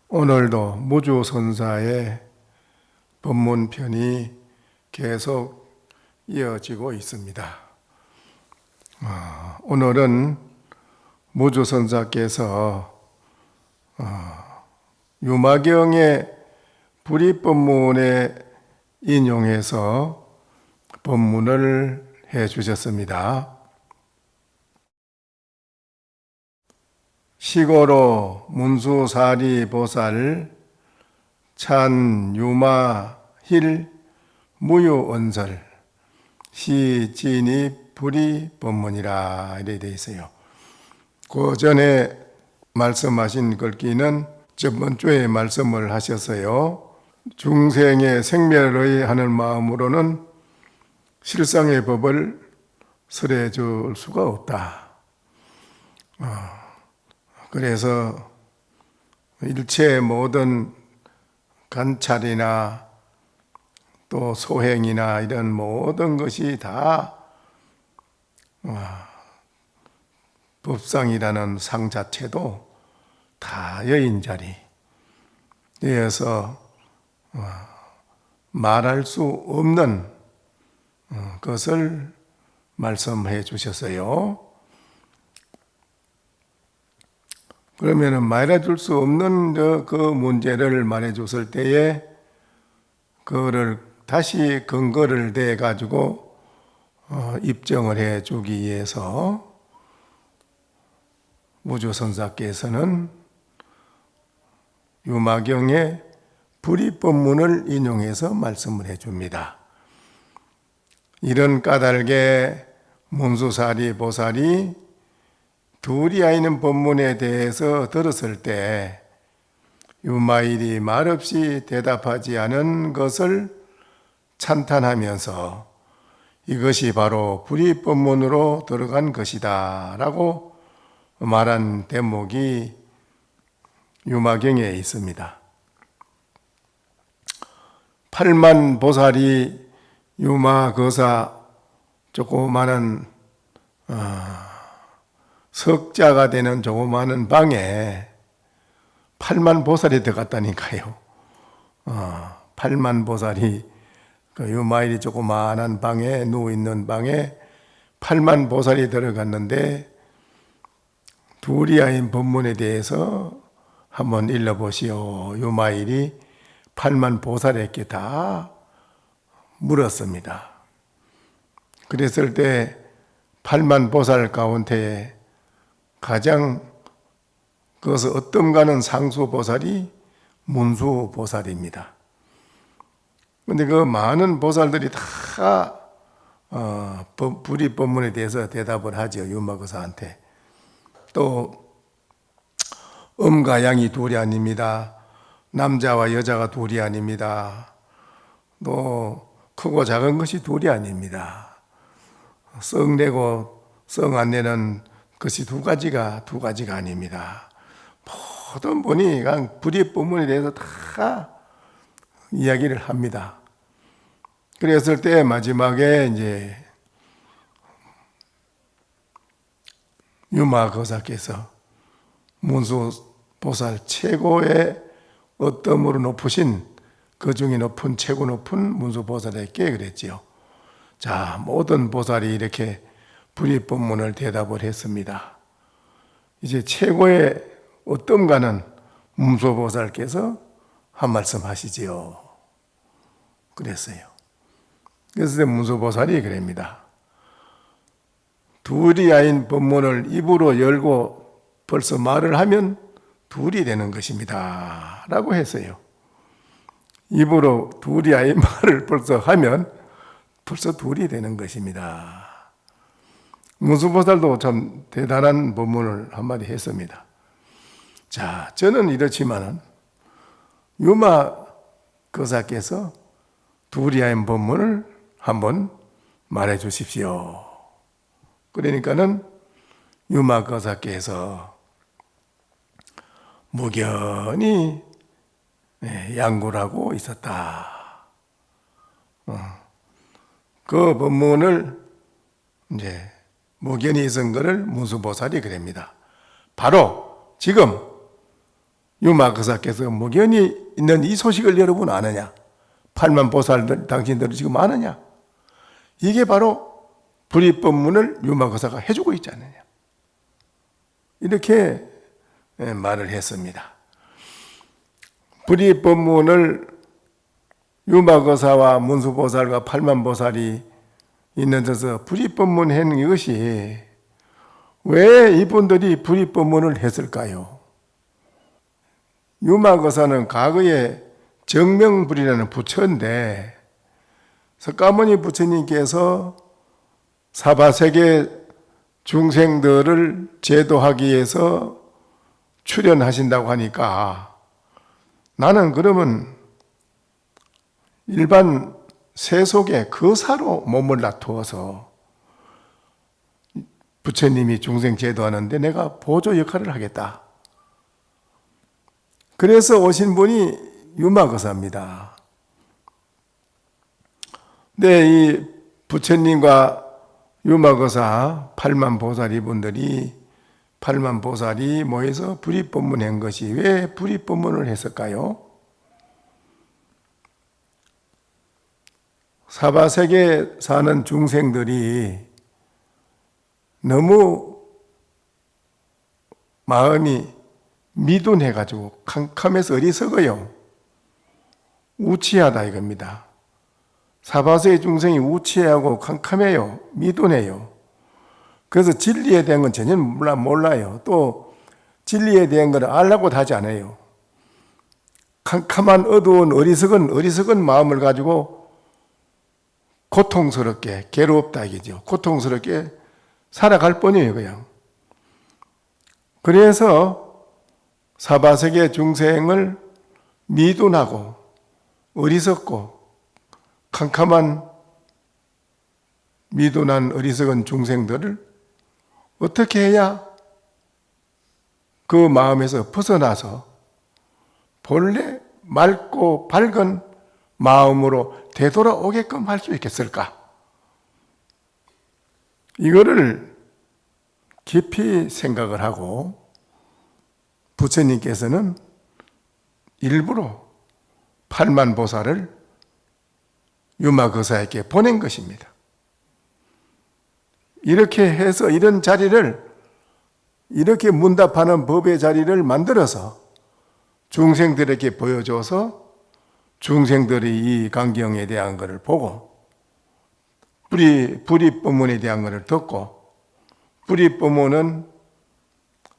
오늘도 무주선사의 법문편이 계속 이어지고 있습니다. 오늘은 무주선사께서 유마경의 불입법문에 인용해서 법문을 해 주셨습니다. 시고로 문수사리 보살 찬 유마힐 무유언설 시진입 불입법문이라 이렇게 되어 있어요. 그 전에 말씀하신 글귀는 저번 주에 말씀을 하셨어요. 중생의 생멸의 하는 마음으로는 실상의 법을 설해 줄 수가 없다. 그래서 일체 모든 관찰이나 또 소행이나 이런 모든 것이 다 법상이라는 상 자체도 다 여인자리 되어서 말할 수 없는 것을 말씀해 주셨어요. 그러면은 말해줄 수 없는 그 문제를 말해줬을 때에 그거를 다시 근거를 대 가지고 입증을 해주기 위해서 무주선사께서는 유마경의 불입법문을 인용해서 말씀을 해줍니다. 이런 까닭에 문수사리 보살이 두리아이는 법문에 대해서 들었을 때 유마일이 말없이 대답하지 않은 것을 찬탄하면서 이것이 바로 불입법문으로 들어간 것이다 라고 말한 대목이 유마경에 있습니다. 8만 보살이 유마거사 조그마한 석자가 되는 조그마한 방에 8만 보살이 들어갔다니까요. 8만 보살이 그 유마일이 조그마한 방에 누워있는 방에 8만 보살이 들어갔는데 두리아인 법문에 대해서 한번 읽어보시오. 유마일이 8만 보살에게 다 물었습니다. 그랬을 때 8만 보살 가운데 가장 그것은 어떤가는 상수보살이 문수보살입니다. 그런데 그 많은 보살들이 다 불입법문에 대해서 대답을 하죠. 유마거사한테. 또 음과 양이 둘이 아닙니다. 남자와 여자가 둘이 아닙니다. 또 크고 작은 것이 둘이 아닙니다. 썩내고 썩 안 내는 것이 두 가지가 아닙니다. 모든 분이 그냥 불입법문에 대해서 다 이야기를 합니다. 그랬을 때 마지막에 이제 유마거사께서 문수보살 최고의 어떠므로 높으신 그 중에 높은 최고 높은 문수보살에게 그랬지요. 자, 모든 보살이 이렇게 불입법문을 대답을 했습니다. 이제 최고의 어떤가는 문수보살께서 한 말씀 하시지요. 그랬어요. 그래서 문수보살이 그럽니다. 두리아인 법문을 입으로 열고 벌써 말을 하면 둘이 되는 것입니다. 라고 했어요. 입으로 두리아인 말을 벌써 하면 벌써 둘이 되는 것입니다. 문수보살도 참 대단한 법문을 한마디 했습니다. 자, 저는 이렇지만은 유마거사께서 두리아인 법문을 한번 말해 주십시오. 그러니까는 유마거사께서 무견히 양구를 하고 있었다. 그 법문을 이제 무견히 있은 것을 문수보살이 그럽니다. 바로 지금 유마거사께서 목연히 있는 이 소식을 여러분 아느냐? 8만 보살 당신들은 지금 아느냐? 이게 바로 불입법문을 유마거사가 해주고 있지 않느냐? 이렇게 말을 했습니다. 불입법문을 유마거사와 문수보살과 8만 보살이 있는 데서 불입법문 하는 이것이 왜 이분들이 불입법문을 했을까요? 유마거사는 과거에 정명불이라는 부처인데 석가모니 부처님께서 사바세계 중생들을 제도하기 위해서 출연하신다고 하니까 나는 그러면 일반 세속의 거사로 몸을 놔두어서 부처님이 중생 제도하는데 내가 보조 역할을 하겠다. 그래서 오신 분이 유마거사입니다. 근데 이 부처님과 유마거사 8만 보살 이분들이 8만 보살이 모여서 불입법문한 것이 왜 불입법문을 했을까요? 사바세계 사는 중생들이 너무 마음이 미둔해가지고 캄캄해서 어리석어요. 우치하다 이겁니다. 사바세계 중생이 우치하고 캄캄해요. 미둔해요. 그래서 진리에 대한 건 전혀 몰라요. 또 진리에 대한 건 알라고 하지 않아요. 캄캄한 어두운 어리석은 마음을 가지고 고통스럽게 괴롭다 이거죠. 고통스럽게 살아갈 뿐이에요 그냥. 그래서 사바세계 중생을 미둔하고 어리석고 캄캄한 미둔한 어리석은 중생들을 어떻게 해야 그 마음에서 벗어나서 본래 맑고 밝은 마음으로 되돌아오게끔 할 수 있겠을까? 이거를 깊이 생각을 하고 부처님께서는 일부러 8만 보살을 유마거사에게 보낸 것입니다. 이렇게 해서 이런 자리를 이렇게 문답하는 법의 자리를 만들어서 중생들에게 보여줘서 중생들이 이 강경에 대한 것을 보고 불입법문에 대한 것을 듣고 불입법문은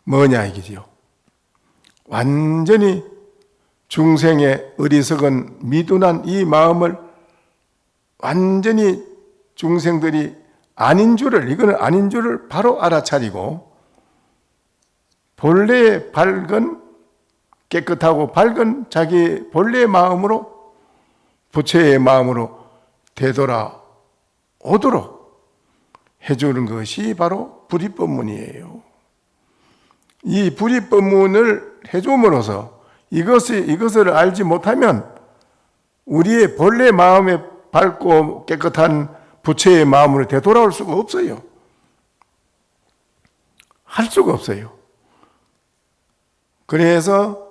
뭐냐 이기지요. 완전히 중생의 어리석은 미둔한 이 마음을 완전히 중생들이 이거는 아닌 줄을 바로 알아차리고 본래의 밝은 깨끗하고 밝은 자기 본래의 마음으로 부처의 마음으로 되돌아오도록 해주는 것이 바로 불입법문이에요. 이 불입법문을 해줌으로써 이것을 알지 못하면 우리의 본래 마음에 밝고 깨끗한 부처의 마음으로 되돌아올 수가 없어요. 할 수가 없어요. 그래서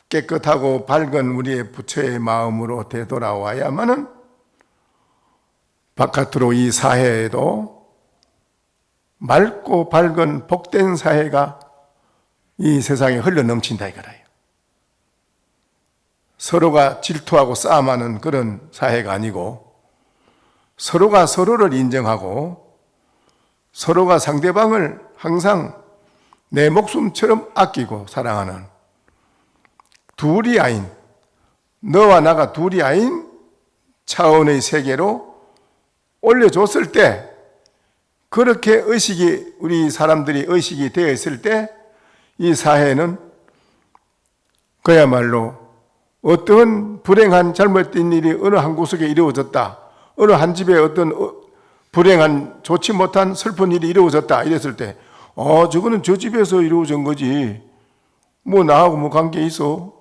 깨끗하고 밝은 우리의 부처의 마음으로 되돌아와야만은 바깥으로 이 사회에도 맑고 밝은 복된 사회가 이 세상에 흘러넘친다 이거라요. 서로가 질투하고 싸움하는 그런 사회가 아니고 서로가 서로를 인정하고 서로가 상대방을 항상 내 목숨처럼 아끼고 사랑하는 둘이 아닌 너와 나가 둘이 아닌 차원의 세계로 올려줬을 때 그렇게 우리 사람들이 의식이 되어 있을 때 이 사회는 그야말로 어떤 불행한 잘못된 일이 어느 한 구석에 이루어졌다. 어느 한 집에 어떤 불행한 좋지 못한 슬픈 일이 이루어졌다. 이랬을 때 저거는 저 집에서 이루어진 거지. 뭐 나하고 뭐 관계 있어.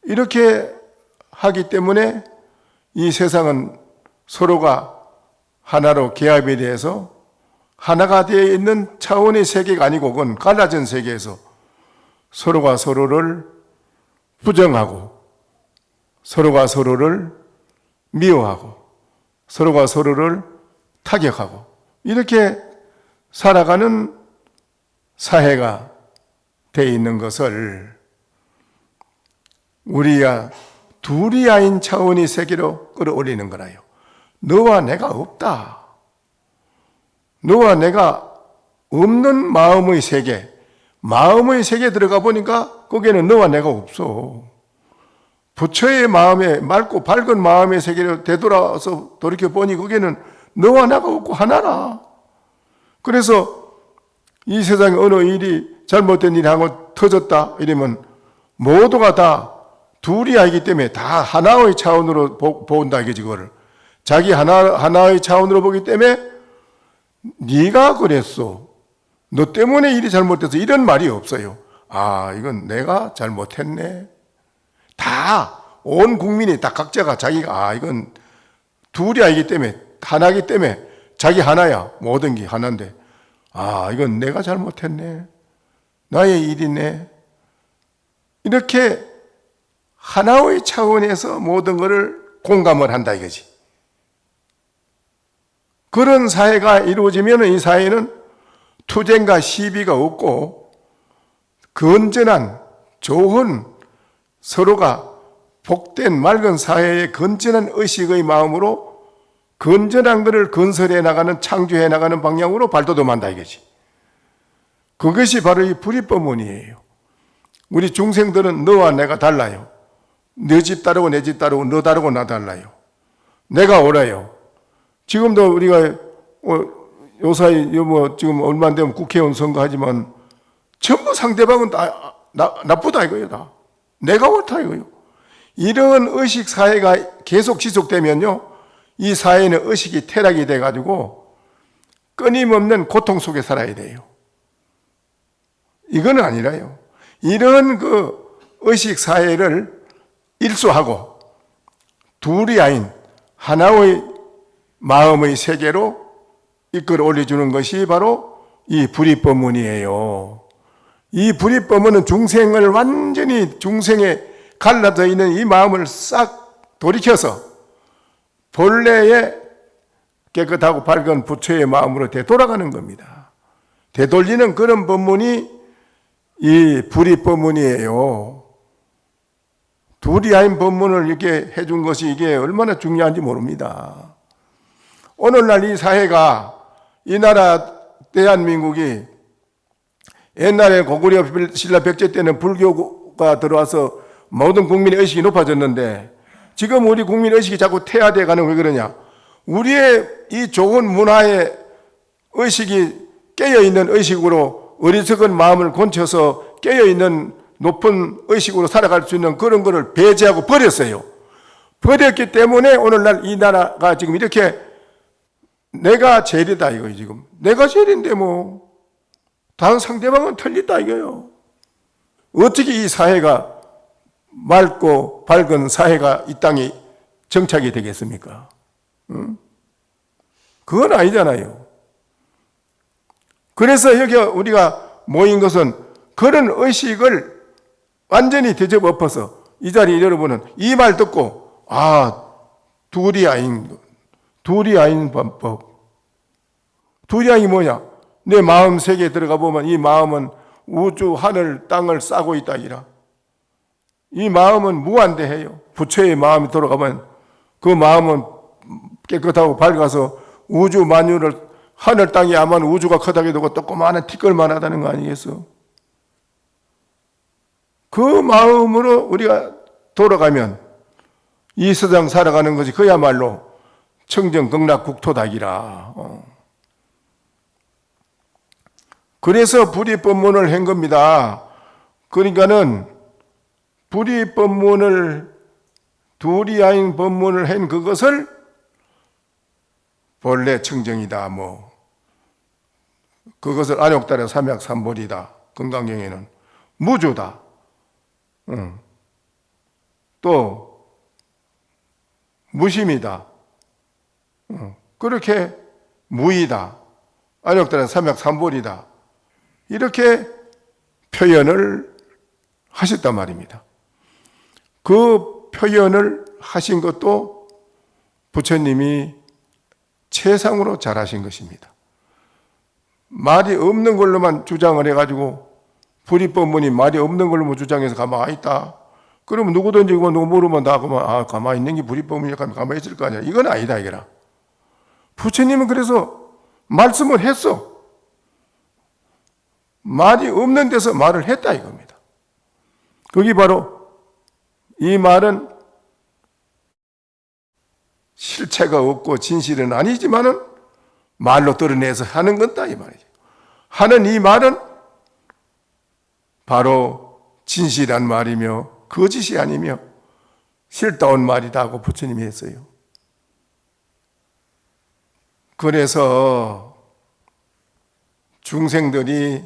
이렇게 하기 때문에 이 세상은 서로가 하나로 계합에 대해서 하나가 되어 있는 차원의 세계가 아니고 그건 갈라진 세계에서 서로가 서로를 부정하고 서로가 서로를 미워하고 서로가 서로를 타격하고 이렇게 살아가는 사회가 돼 있는 것을 우리가 둘이 아닌 차원의 세계로 끌어올리는 거라요. 너와 내가 없다. 너와 내가 없는 마음의 세계, 마음의 세계에 들어가 보니까 거기에는 너와 내가 없어. 부처의 마음에 맑고 밝은 마음의 세계로 되돌아서 돌이켜 보니 거기에는 너와 내가 없고 하나라. 그래서 이 세상에 어느 일이 잘못된 일이 하고 터졌다 이러면 모두가 다 둘이 아니기 때문에 다 하나의 차원으로 본다 이거지. 그거를 자기 하나의 차원으로 보기 때문에 네가 그랬어, 너 때문에 일이 잘못돼서 이런 말이 없어요. 아, 이건 내가 잘못했네. 다 온 국민이 다 각자가 자기가 이건 둘이 아니기 때문에 하나이기 때문에 자기 하나야. 모든 게 하나인데 이건 내가 잘못했네, 나의 일이네. 이렇게 하나의 차원에서 모든 것을 공감을 한다 이거지. 그런 사회가 이루어지면 이 사회는 투쟁과 시비가 없고 건전한 좋은 서로가 복된 맑은 사회의 건전한 의식의 마음으로 건전한 것을 건설해 나가는 창조해 나가는 방향으로 발돋움한다 이거지. 그것이 바로 이 불이법문이에요. 우리 중생들은 너와 내가 달라요. 너 집 다르고 내 집 다르고 너 다르고 나 달라요. 내가 옳아요. 지금도 우리가 요사이 지금 얼마 안 되면 국회의원 선거하지만 전부 상대방은 다 나쁘다 이거예요. 다 내가 옳다 이거예요. 이런 의식 사회가 계속 지속되면요, 이 사회는 의식이 퇴락이 돼가지고 끊임없는 고통 속에 살아야 돼요. 이거는 아니라요. 이런 그 의식 사회를 일소하고 둘이 아닌 하나의 마음의 세계로 이끌어 올려주는 것이 바로 이 불이법문이에요. 이 불이법문은 중생을 완전히 중생에 갈라져 있는 이 마음을 싹 돌이켜서 본래의 깨끗하고 밝은 부처의 마음으로 되돌아가는 겁니다. 되돌리는 그런 법문이 이 불이법문이에요. 둘이 아닌 법문을 이렇게 해준 것이 이게 얼마나 중요한지 모릅니다. 오늘날 이 사회가, 이 나라 대한민국이 옛날에 고구려 신라 백제 때는 불교가 들어와서 모든 국민의 의식이 높아졌는데 지금 우리 국민의 의식이 자꾸 퇴화되어 가는 왜 그러냐? 우리의 이 좋은 문화의 의식이 깨어있는 의식으로 어리석은 마음을 곤쳐서 깨어있는 높은 의식으로 살아갈 수 있는 그런 거를 배제하고 버렸어요. 버렸기 때문에 오늘날 이 나라가 지금 이렇게 내가 제일이다 이거예요. 지금 내가 제일인데 뭐 다른 상대방은 틀리다 이거예요. 어떻게 이 사회가 맑고 밝은 사회가 이 땅에 정착이 되겠습니까? 응? 그건 아니잖아요. 그래서 여기 우리가 모인 것은 그런 의식을 완전히 뒤집어 엎어서 이 자리에 여러분은 이 말 듣고 둘이 아닌 법. 둘이 아닌 뭐냐? 내 마음 세계에 들어가 보면 이 마음은 우주, 하늘, 땅을 싸고 있다 이라. 이 마음은 무한대해요. 부처의 마음이 돌아가면 그 마음은 깨끗하고 밝아서 우주 만유를, 하늘 땅이 아마 우주가 크다게 되고 조그마한 티끌만 하다는 거 아니겠어? 그 마음으로 우리가 돌아가면 이 세상 살아가는 것이 그야말로 청정극락국토닥이라. 그래서 불이법문을 한 겁니다. 그러니까는 불이법문을, 둘이 아닌 법문을 한 그것을 본래 청정이다 그것을 안욕달의 삼약삼벌이다. 건강경에는 무주다. 또 무심이다. 그렇게 무의다. 안욕달의 삼약삼벌이다. 이렇게 표현을 하셨단 말입니다. 그 표현을 하신 것도 부처님이 최상으로 잘하신 것입니다. 말이 없는 걸로만 주장을 해가지고 불입법문이 말이 없는 걸로만 주장해서 가만히 있다. 그러면 누구든지 누구 물으면 다 그만 가만히 있는 게 불입법문이니까 가만히 있을 거 아니야. 이건 아니다 이거라. 부처님은 그래서 말씀을 했어. 말이 없는 데서 말을 했다 이겁니다. 그게 바로 이 말은 실체가 없고 진실은 아니지만은 말로 드러내서 하는 건다 이 말이죠. 하는 이 말은 바로 진실한 말이며 거짓이 아니며 실다운 말이다 하고 부처님이 했어요. 그래서 중생들이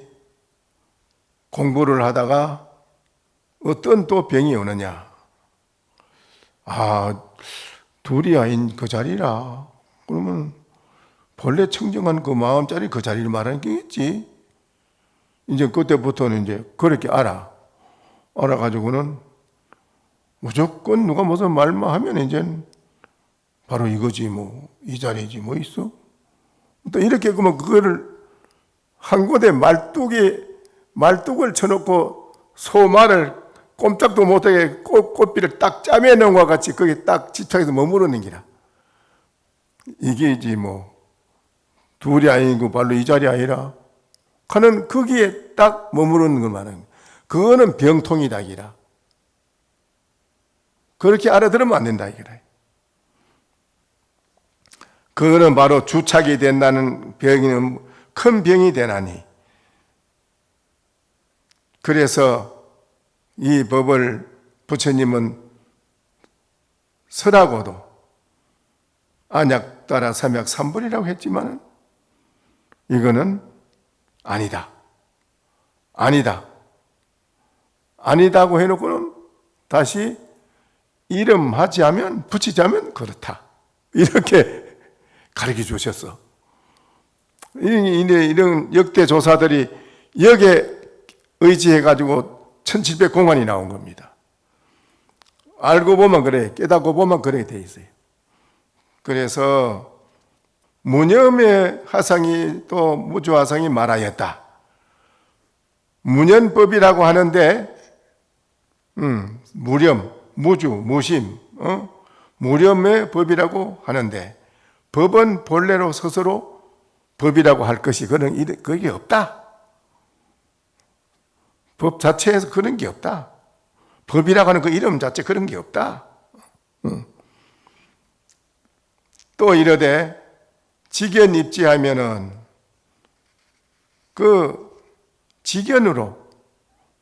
공부를 하다가 어떤 또 병이 오느냐. 둘이 아닌 그 자리라. 그러면 본래 청정한 그 마음짜리 그 자리를 말하는 게겠지. 이제 그때부터는 이제 그렇게 알아가지고는 무조건 누가 무슨 말만 하면 이제 바로 이거지 뭐, 이 자리지 뭐 있어? 또 이렇게 그러면 그거를 한 곳에 말뚝을 쳐놓고 소말을 꼼짝도 못하게 꽃비를 딱 짜매놓은 것 같이 거기 딱 집착해서 머무르는 기라. 이게지 뭐 둘이 아니고 바로 이 자리 아니라 하는 거기에 딱 머무르는 걸 말하는 거야. 그거는 병통이다 기라. 그렇게 알아들으면 안 된다 이거라. 그거는 바로 주착이 된다는 병이는 큰 병이 되나니. 그래서 이 법을 부처님은 설하고도 안약 따라 삼약 삼불이라고 했지만 이거는 아니다. 아니다고 해놓고는 다시 이름하지 하면 붙이자면 그렇다. 이렇게 가르쳐 주셨어. 이런 역대 조사들이 여기에 의지해가지고 1700공안이 나온 겁니다. 알고 보면 그래, 깨닫고 보면 그래 돼 있어요. 그래서 무념의 하상이 또 무주하상이 말하였다. 무념법이라고 하는데 무념, 무주, 무심, 무념의 법이라고 하는데 법은 본래로 스스로 법이라고 할 것이 그게 없다. 법 자체에서 그런 게 없다. 법이라고 하는 그 이름 자체 그런 게 없다. 또 이러되 직연 입지하면은 그 직연으로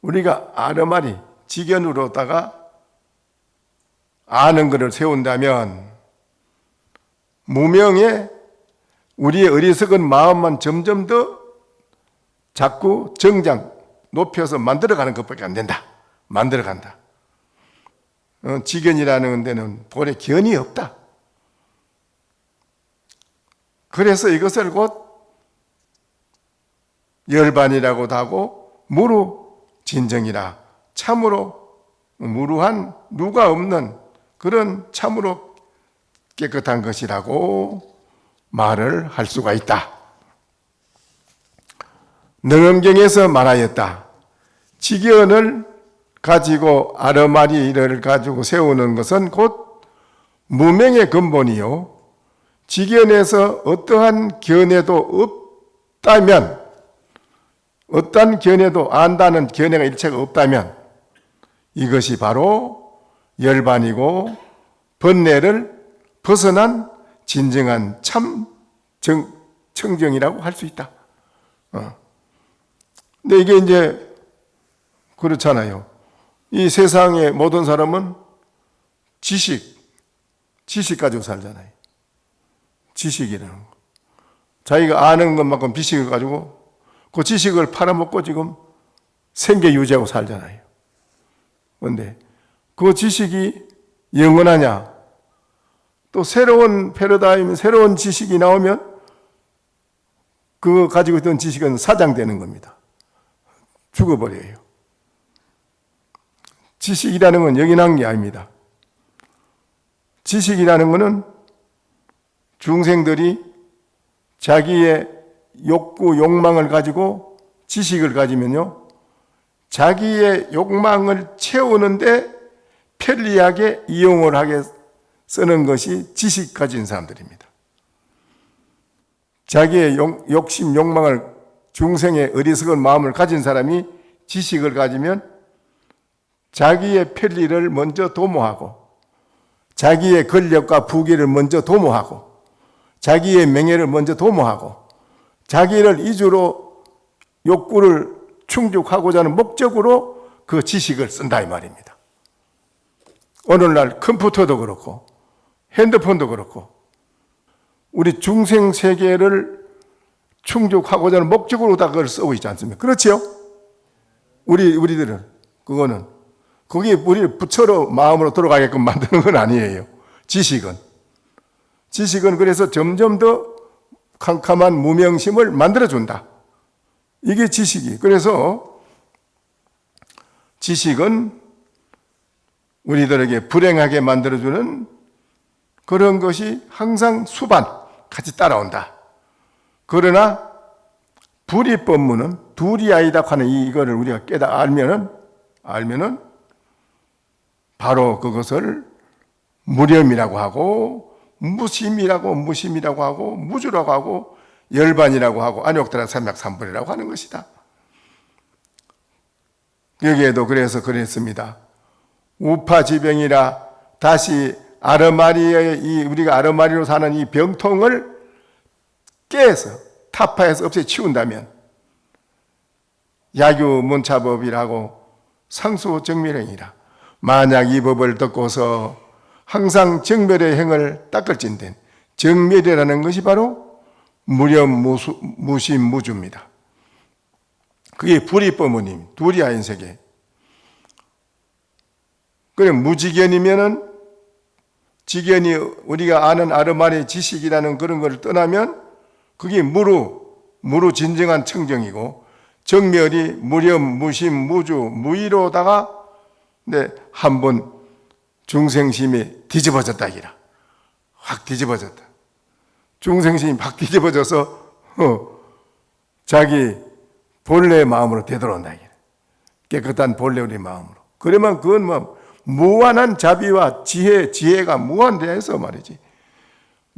우리가 아르마리 직연으로다가 아는 것을 세운다면 무명에 우리의 어리석은 마음만 점점 더 자꾸 정장 높여서 만들어가는 것밖에 안 된다. 만들어간다. 직연이라는 데는 본래 견이 없다. 그래서 이것을 곧 열반이라고도 하고 무루진정이라 참으로 무루한 누가 없는 그런 참으로 깨끗한 것이라고 말을 할 수가 있다. 능엄경에서 말하였다. 직연을 가지고 아르마리를 가지고 세우는 것은 곧 무명의 근본이요. 직연에서 어떠한 견해도 없다면, 어떠한 견해도 안다는 견해가 일체가 없다면 이것이 바로 열반이고 번뇌를 벗어난 진정한 참 청정이라고 할 수 있다. 근데 이게 이제 그렇잖아요. 이 세상의 모든 사람은 지식 가지고 살잖아요. 지식이라는 거. 자기가 아는 것만큼 지식을 가지고 그 지식을 팔아먹고 지금 생계 유지하고 살잖아요. 그런데 그 지식이 영원하냐? 또 새로운 패러다임, 새로운 지식이 나오면 그 가지고 있던 지식은 사장되는 겁니다. 죽어버려요. 지식이라는 건 여긴한 게 아닙니다. 지식이라는 것은 중생들이 자기의 욕구, 욕망을 가지고 지식을 가지면요, 자기의 욕망을 채우는데 편리하게 이용을 하게 쓰는 것이 지식 가진 사람들입니다. 자기의 욕심, 욕망을, 중생의 어리석은 마음을 가진 사람이 지식을 가지면 자기의 편리를 먼저 도모하고, 자기의 권력과 부귀를 먼저 도모하고, 자기의 명예를 먼저 도모하고, 자기를 이주로 욕구를 충족하고자 하는 목적으로 그 지식을 쓴다 이 말입니다. 오늘날 컴퓨터도 그렇고 핸드폰도 그렇고 우리 중생 세계를 충족하고자 하는 목적으로 다 그걸 쓰고 있지 않습니까? 그렇지요? 우리들은 그거는 거기에 우리 부처로 마음으로 돌아가게끔 만드는 건 아니에요. 지식은 그래서 점점 더 캄캄한 무명심을 만들어준다. 이게 지식이. 그래서 지식은 우리들에게 불행하게 만들어주는 그런 것이 항상 수반 같이 따라온다. 그러나 불이법문은 둘이 아니다 하는 이거를 우리가 알면은 바로 그것을 무념이라고 하고 무심이라고 하고 무주라고 하고 열반이라고 하고 안욕달한 삼약삼불이라고 하는 것이다. 여기에도 그래서 그랬습니다. 우파지병이라 다시 우리가 아르마리로 사는 이 병통을 깨서 타파해서 없애 치운다면 야규문차법이라고 상수정멸행이라. 만약 이 법을 듣고서 항상 정멸의 행을 닦을진된 정멸이라는 것이 바로 무념, 무심, 무주입니다. 그게 불이법문임, 두리아인 세계. 그래 무지견이면은 지견이 우리가 아는 아르마니 지식이라는 그런 것을 떠나면 그게 무루 진정한 청정이고 정멸이 무념, 무심, 무주, 무의로다가 한번 중생심이 뒤집어졌다 이라. 확 뒤집어졌다. 중생심이 확 뒤집어져서 자기 본래의 마음으로 되돌아온다 이라. 깨끗한 본래 우리 마음으로. 그러면 그건 뭐 무한한 자비와 지혜가 무한대해서 말이지.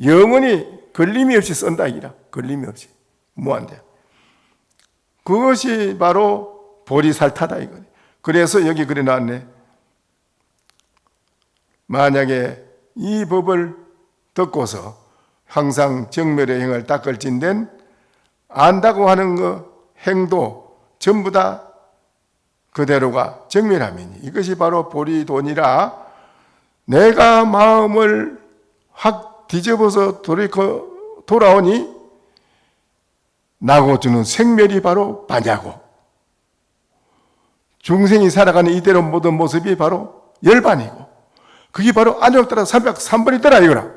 영원히 걸림이 없이 쓴다 이라. 걸림이 없이 무한대. 그것이 바로 보리살타다 이거네. 그래서 여기 그래 놨네. 만약에 이 법을 듣고서 항상 정멸의 행을 닦을진된 안다고 하는 거 행도 전부 다 그대로가 정멸함이니 이것이 바로 보리돈이라. 내가 마음을 확 뒤집어서 돌아오니 나고 주는 생멸이 바로 반야고, 중생이 살아가는 이대로 모든 모습이 바로 열반이고, 그게 바로 안욕따라 303번이더라 이거라.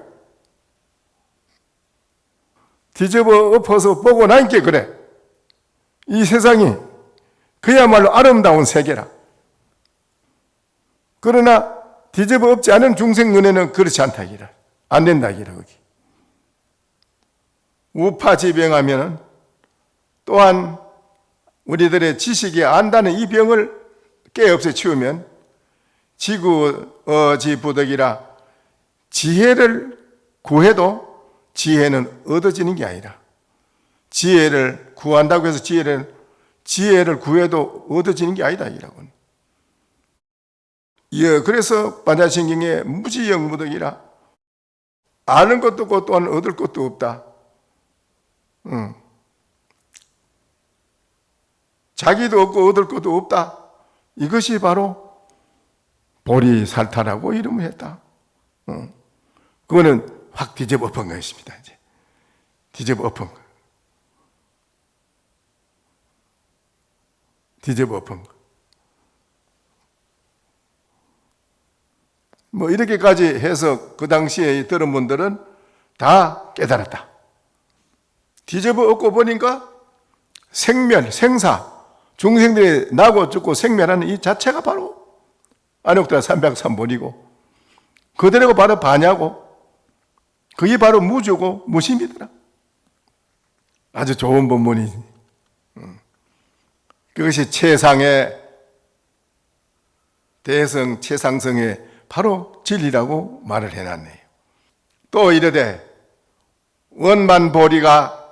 뒤집어 엎어서 보고 나니까 그래. 이 세상이 그야말로 아름다운 세계라. 그러나 뒤집어 엎지 않은 중생 눈에는 그렇지 않다 이라. 안 된다 이라. 거기 우파지병하면은 또한 우리들의 지식이 안다는 이 병을 깨없애 치우면 지구어지부덕이라. 지혜를 구해도 지혜는 얻어지는 게 아니라, 지혜를 구한다고 해서 지혜를 구해도 얻어지는 게 아니다 이라고는. 그래서 반야신경에 무지영무덕이라. 아는 것도 없고 또한 얻을 것도 없다. 자기도 없고 얻을 것도 없다. 이것이 바로 보리살타라고 이름을 했다. 그거는 확 뒤집어 엎은 것입니다. 이제 뒤집어 엎은 거. 뒤집어 엎은 거. 뭐 이렇게까지 해서 그 당시에 들은 분들은 다 깨달았다. 뒤집어 엎고 보니까 생멸, 생사, 중생들이 나고 죽고 생멸하는 이 자체가 바로 안욕따라 303번이고 그대로가 바로 반야고 그게 바로 무주고 무심이더라. 아주 좋은 본문이 그것이 최상의 대성 최상성의 바로 진리라고 말을 해놨네요. 또 이르되 원만보리가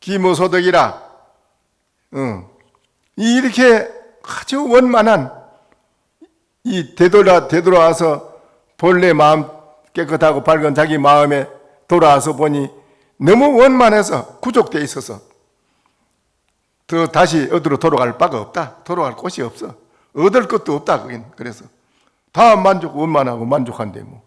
기무소득이라. 이렇게 아주 원만한 이 되돌아와서 본래 마음 깨끗하고 밝은 자기 마음에 돌아와서 보니 너무 원만해서 구족되어 있어서 더 다시 어디로 돌아갈 바가 없다. 돌아갈 곳이 없어. 얻을 것도 없다. 그긴 그래서 다 원만하고 만족한데 뭐.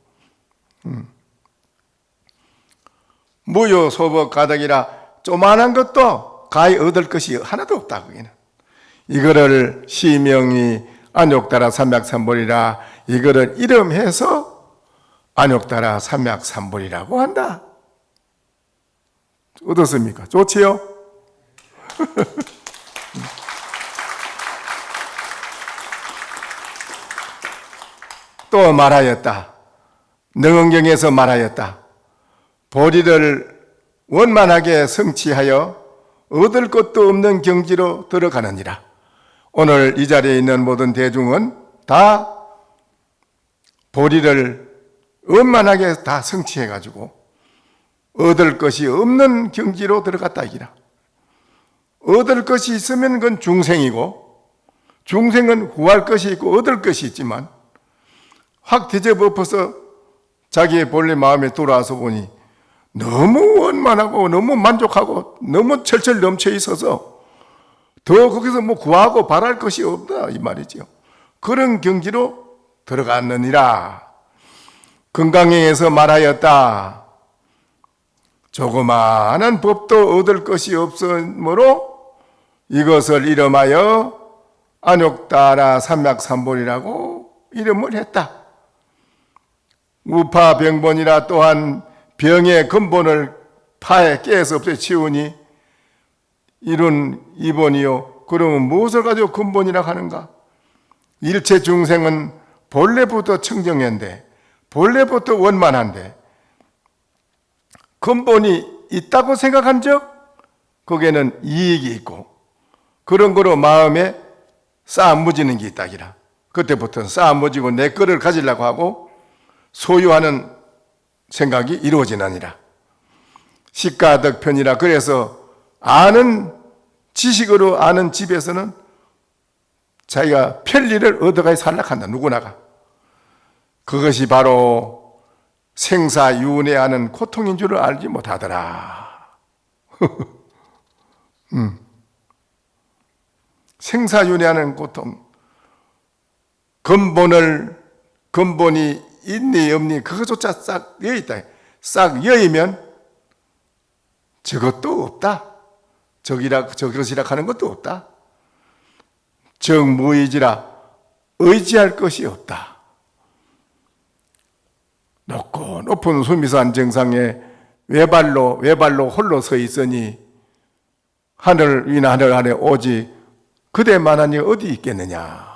무효 소복 가득이라 조만한 것도 가히 얻을 것이 하나도 없다. 그기는 이거를 시명이 안욕따라 삼약삼벌이라 이거를 이름해서 안욕따라 삼약삼벌이라고 한다. 어떻습니까? 좋지요? 또 말하였다. 능언경에서 말하였다. 보리를 원만하게 성취하여 얻을 것도 없는 경지로 들어가느니라. 오늘 이 자리에 있는 모든 대중은 다 보리를 원만하게 다 성취해가지고 얻을 것이 없는 경지로 들어갔다 이기라. 얻을 것이 있으면 그건 중생이고 중생은 구할 것이 있고 얻을 것이 있지만 확 뒤집어엎어서 자기의 본래 마음에 돌아와서 보니 너무 원만하고 너무 만족하고 너무 철철 넘쳐 있어서 더 거기서 뭐 구하고 바랄 것이 없다 이 말이죠. 그런 경지로 들어갔느니라. 금강경에서 말하였다. 조그마한 법도 얻을 것이 없으므로 이것을 이름하여 안욕따라 삼약삼벌이라고 이름을 했다. 우파병본이라 또한 병의 근본을 파에 깨서 없애 치우니 이룬 이본이요. 그러면 무엇을 가지고 근본이라 하는가? 일체 중생은 본래부터 청정한데 본래부터 원만한데 근본이 있다고 생각한 적 거기에는 이익이 있고 그런 거로 마음에 쌓아무지는 게 있다기라. 그때부터는 쌓아무지고 내 거를 가지려고 하고 소유하는 생각이 이루어지나니라. 식가덕편이라. 그래서 아는 지식으로 아는 집에서는 자기가 편리를 얻어가야 살락한다. 누구나가. 그것이 바로 생사윤회하는 고통인 줄을 알지 못하더라. 생사윤회하는 고통. 근본이 있니 없니 그것조차 싹 여있다. 싹 여이면 저것도 없다. 저것이라 하는 것도 없다. 정무의지라 의지할 것이 없다. 높은 수미산 정상에 외발로 홀로 서 있으니 하늘 위나 하늘 아래 오직 그대만하니 어디 있겠느냐.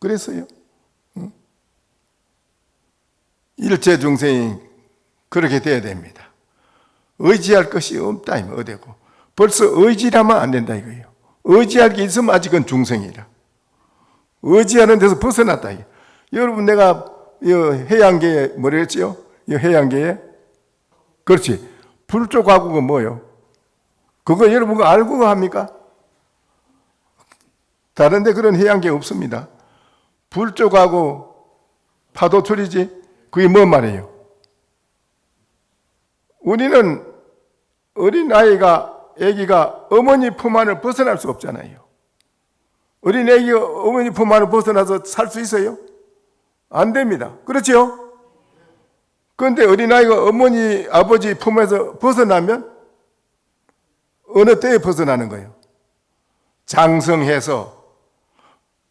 그랬어요. 일체 중생이 그렇게 돼야 됩니다. 의지할 것이 없다 이면 어디고 벌써 의지라면 안 된다 이거예요. 의지할 게 있으면 아직은 중생이라. 의지하는 데서 벗어났다 이게. 여러분 내가 해양계에 뭐라 했지요? 해양계에 그렇지. 불조가구가 뭐예요? 그거 여러분 거 알고 합니까? 다른데 그런 해양계 없습니다. 불조가구 파도출이지. 그게 뭔 말이에요? 우리는 아기가 어머니 품 안을 벗어날 수 없잖아요. 어린 아기가 어머니 품 안을 벗어나서 살 수 있어요? 안 됩니다. 그렇죠? 그런데 어린아이가 어머니 아버지 품에서 벗어나면 어느 때에 벗어나는 거예요? 장성해서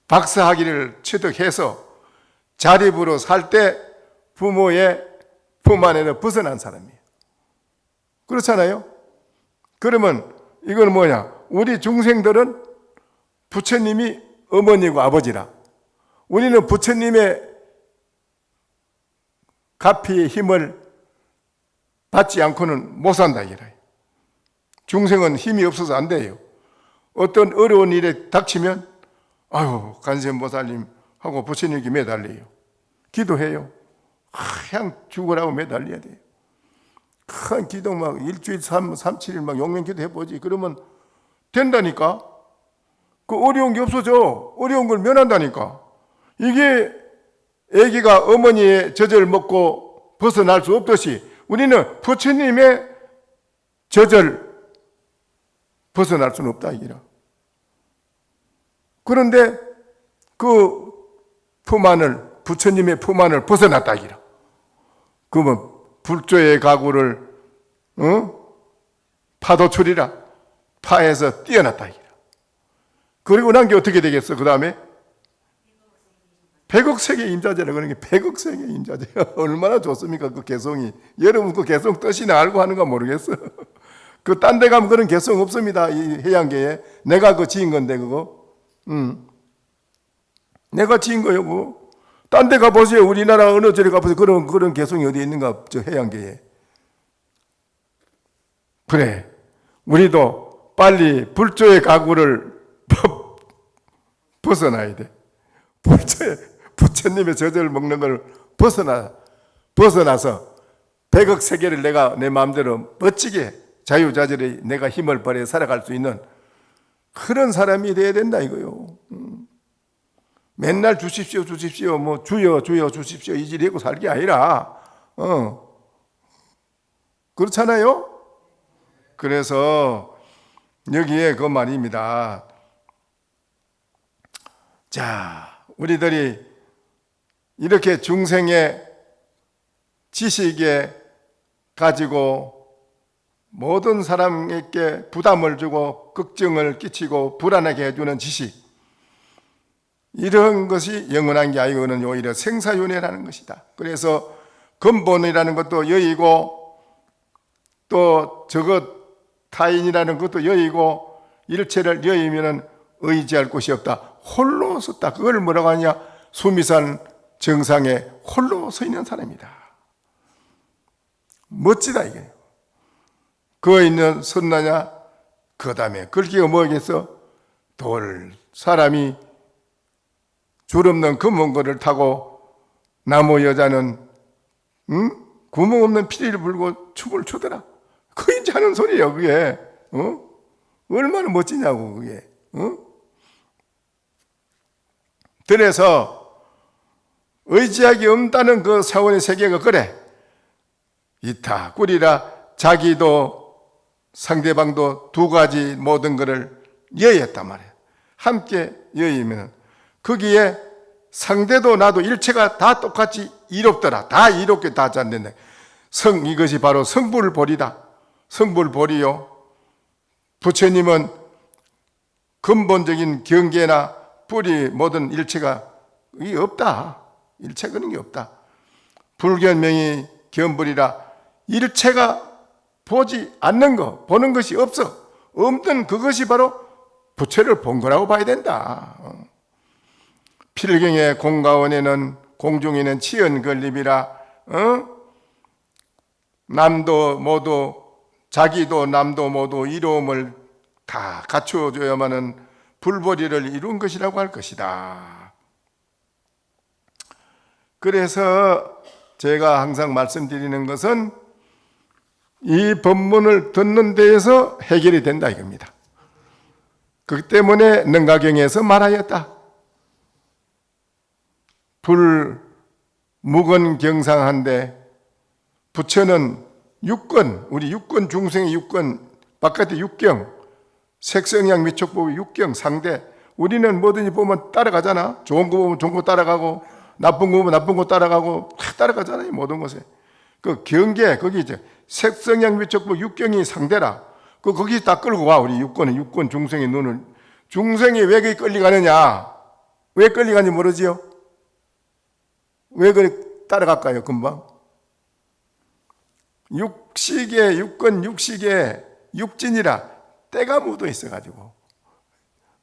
박사학위를 취득해서 자립으로 살 때 부모의 품 안에서 벗어난 사람이에요. 그렇잖아요? 그러면 이건 뭐냐? 우리 중생들은 부처님이 어머니고 아버지라. 우리는 부처님의 가피의 힘을 받지 않고는 못 산다 이래요. 중생은 힘이 없어서 안 돼요. 어떤 어려운 일에 닥치면 아유 관세음보살님 하고 부처님께 매달려요. 기도해요. 그냥 죽으라고 매달려야 돼요. 큰 기도 막 일주일 3, 7일 막 용맹기도 해보지. 그러면 된다니까. 그 어려운 게 없어져. 어려운 걸 면한다니까. 이게 아기가 어머니의 젖을 먹고 벗어날 수 없듯이 우리는 부처님의 젖을 벗어날 수는 없다 이기라. 그런데 그 부처님의 품 안을 벗어났다 이기라. 그러면 불조의 가구를 파도출이라 파에서 띄어났다 이기라. 그리고 난 게 어떻게 되겠어? 그 다음에 100억 세계 임자제라 그러는 게 100억 세계 임자제. 얼마나 좋습니까? 그 개성이. 여러분 그 개성 뜻이나 알고 하는가 모르겠어. 그 딴 데 가면 그런 개성 없습니다. 이 해양계에. 내가 그 지은 건데 그거. 내가 지은 거요 그거. 딴 데 가보세요. 우리나라 어느 절에 가보세요. 그런 개성이 어디 있는가? 저 해양계에. 그래. 우리도 빨리 불조의 가구를 벗어나야 돼. 부처님의 저절을 먹는 걸 벗어나서 100억 세계를 내가 내 마음대로 멋지게 자유자재로 내가 힘을 발휘해 살아갈 수 있는 그런 사람이 돼야 된다 이거요. 맨날 주십시오 뭐 주여 주십시오 이질 하고 살기 아니라 그렇잖아요. 그래서 여기에 그 말입니다. 자, 우리들이 이렇게 중생의 지식에 가지고 모든 사람에게 부담을 주고 걱정을 끼치고 불안하게 해주는 지식, 이런 것이 영원한 게 아니고는 오히려 생사윤회라는 것이다. 그래서 근본이라는 것도 여의고 또 저것 타인이라는 것도 여의고 일체를 여의면은 의지할 곳이 없다. 홀로 섰다. 그걸 뭐라고 하냐? 수미산 정상에 홀로 서 있는 사람이다. 멋지다 이게. 그 있는 선나냐? 그 다음에 글귀가 뭐겠어? 사람이 줄 없는 금은 거를 타고 나무 여자는 구멍 없는 피리를 불고 춤을 추더라. 그 이제 하는 소리예요 그게. 얼마나 멋지냐고 그게. 그래서 의지하기 없다는 그 사원의 세계가 그래. 이타 꾸리라 자기도 상대방도 두 가지 모든 것을 여의했단 말이야. 함께 여의면 거기에 상대도 나도 일체가 다 똑같이 이롭더라. 다 이롭게 다 잘 된다. 이것이 바로 성불보리다. 성불보리요. 부처님은 근본적인 경계나 뿌리 모든 일체가 이게 없다. 일체 그런 게 없다. 불견명이 견불이라 일체가 보지 않는 거, 보는 것이 없어. 없는 그것이 바로 부처를 본 거라고 봐야 된다. 필경의 공가원에는 공중에는 치연건립이라 남도 모두 자기도 남도 모두 이로움을 다 갖추어줘야만은 불보리를 이룬 것이라고 할 것이다. 그래서 제가 항상 말씀드리는 것은 이 법문을 듣는 데에서 해결이 된다 이겁니다. 그렇기 때문에 능가경에서 말하였다. 불무건경상한데 부처는 육건, 우리 육건 중생의 육건, 바깥의 육경, 색성양 미촉보고 육경 상대, 우리는 뭐든지 보면 따라가잖아. 좋은 거 보면 좋은 거 따라가고 나쁜 거 보면 나쁜 거 따라가고 다 따라가잖아요. 모든 것에. 그 경계 거기 이제 색성양 미촉보 육경이 상대라. 거기 다 끌고 와. 우리 육건은 육건 중생의 눈을. 중생이 왜 그게 끌려가느냐? 왜 끌려가는지 모르지요? 왜 그래 따라갈까요? 금방. 육식에 육건 육식에 육진이라 때가 묻어 있어가지고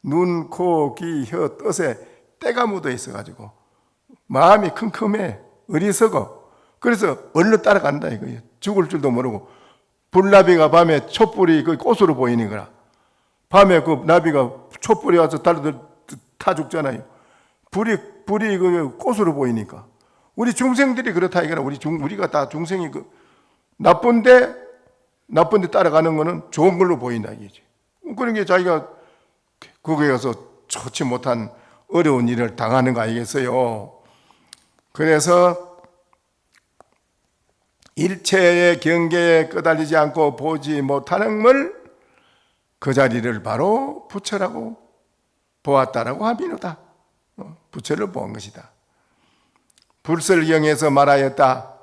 눈, 코, 귀, 혀, 뜻에 때가 묻어 있어가지고 마음이 컴컴해, 어리석어. 그래서 얼른 따라간다 이거예요. 죽을 줄도 모르고. 불나비가 밤에 촛불이 그 꽃으로 보이는 거라. 밤에 그 나비가 촛불이 와서 달들 타 죽잖아요. 불이 그 꽃으로 보이니까. 우리 중생들이 그렇다 이거라. 우리가 다 중생이 나쁜데 따라가는 거는 좋은 걸로 보인다 이거지. 그런 게 자기가 거기에 가서 좋지 못한 어려운 일을 당하는 거 아니겠어요? 그래서 일체의 경계에 끄달리지 않고 보지 못하는 걸 그 자리를 바로 부처라고 보았다라고 하미노다. 부처를 보은 것이다. 불설경에서 말하였다.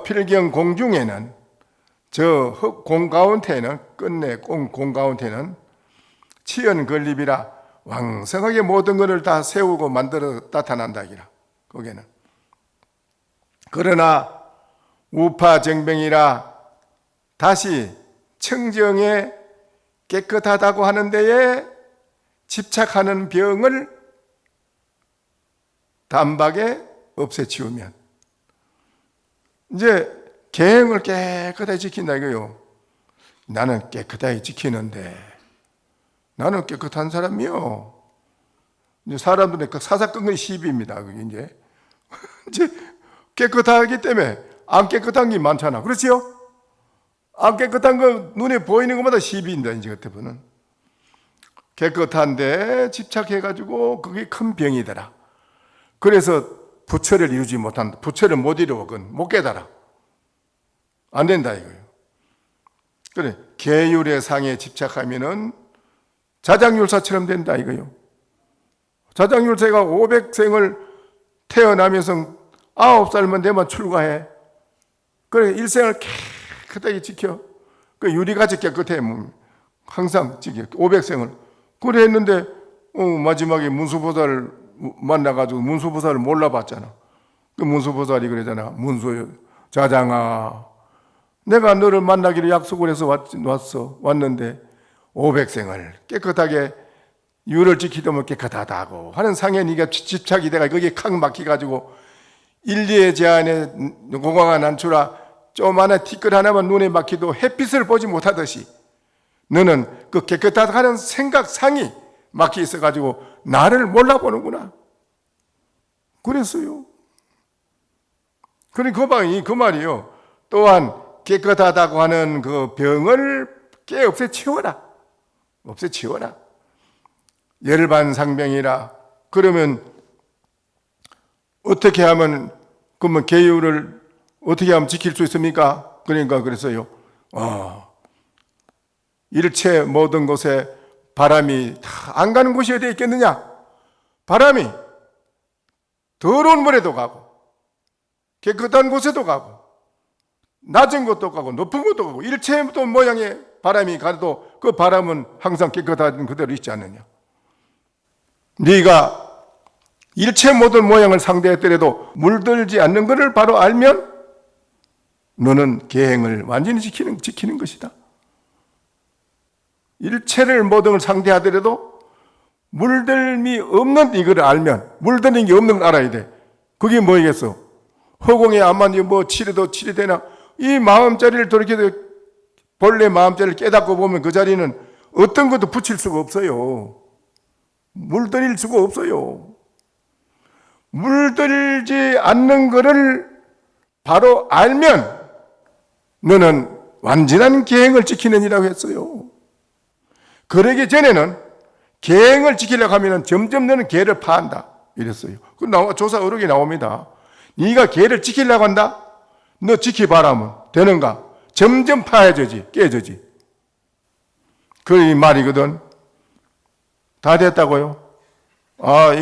필경 공중에는 저 공가운데는 끝내 공가운데는 치연 건립이라 왕성하게 모든 것을 다 세우고 만들어 나타난다기라. 거기는. 그러나 우파정병이라 다시 청정에 깨끗하다고 하는 데에 집착하는 병을 단박에 없애치우면 이제 계행을 깨끗하게 지킨다 이거요. 나는 깨끗하게 지키는데 나는 깨끗한 사람이요. 이제 사람들의 그 사사건건 시비입니다. 그게 이제 깨끗하기 때문에 안 깨끗한 게 많잖아. 그렇지요? 안 깨끗한 거 눈에 보이는 것마다 시비인다 이제 그때부터는. 깨끗한데 집착해가지고 그게 큰 병이더라. 그래서 부처를 이루지 못한다. 부처를 못 이루어 그건 못 깨달아. 안 된다 이거예요. 그래 계율의 상에 집착하면은 자장율사처럼 된다 이거요. 자장율사가 500생을 태어나면서 9살만 되면 출가해. 그래 일생을 깨끗하게 지켜. 그 유리같이 깨끗해. 항상 지켜. 500생을. 그래 했는데 마지막에 문수보살을 만나가지고 문수보살을 몰라봤잖아. 그 문수보살이 그러잖아. 문수 자장아, 내가 너를 만나기로 약속을 해서 왔는데 500생을 깨끗하게 유를 지키려면 깨끗하다고 하는 상에 네가 집착이 돼가 거기에 칵 막혀가지고 인리의 제한에 공황아 난추라 조그마한 티끌 하나만 눈에 막히도 햇빛을 보지 못하듯이 너는 그 깨끗하다 하는 생각상이 막혀 있어가지고 나를 몰라보는구나. 그랬어요. 그러니 그 말이요. 또한 깨끗하다고 하는 그 병을 없애치워라. 없애치워라. 열반상병이라. 그러면 어떻게 하면 그러면 계율을 어떻게 하면 지킬 수 있습니까? 그러니까 그랬어요. 일체 모든 곳에 바람이 다 안 가는 곳이 어디에 있겠느냐? 바람이 더러운 물에도 가고 깨끗한 곳에도 가고 낮은 곳도 가고 높은 곳도 가고 일체 모양의 바람이 가도 그 바람은 항상 깨끗한 그대로 있지 않느냐? 네가 일체 모든 모양을 상대했더라도 물들지 않는 것을 바로 알면 너는 계행을 완전히 지키는 것이다. 일체를 모든 걸 상대하더라도 물들미 없는 이걸 알면, 물드는 게 없는 걸 알아야 돼. 그게 뭐겠어? 허공에 암만 뭐 칠해도 칠해되나 이 마음자리를 돌이켜도 본래 마음자리를 깨닫고 보면 그 자리는 어떤 것도 붙일 수가 없어요. 물들일 수가 없어요. 물들지 않는 것을 바로 알면 너는 완전한 계행을 지키느니라고 했어요. 그러기 전에는 계행을 지키려고 하면 점점 너는 계를 파한다 이랬어요. 그 조사 어록이 나옵니다. 네가 계를 지키려고 한다? 너 지켜봐라 하면 되는가? 점점 파해지지, 깨지지. 그 말이거든. 다 됐다고요?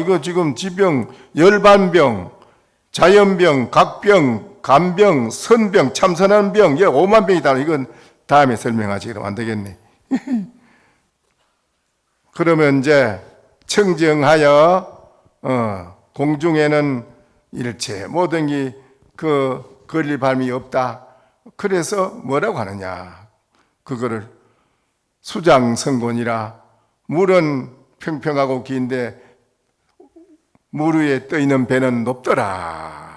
이거 지금 지병, 열반병, 자연병, 각병, 간병, 선병, 참선한 병, 5만 병이다. 이건 다음에 설명하시기로 안 되겠네. 그러면 이제 청정하여 공중에는 일체 모든 게 걸릴 바람이 없다. 그래서 뭐라고 하느냐? 그거를 수장성곤이라 물은 평평하고 긴데 물 위에 떠 있는 배는 높더라.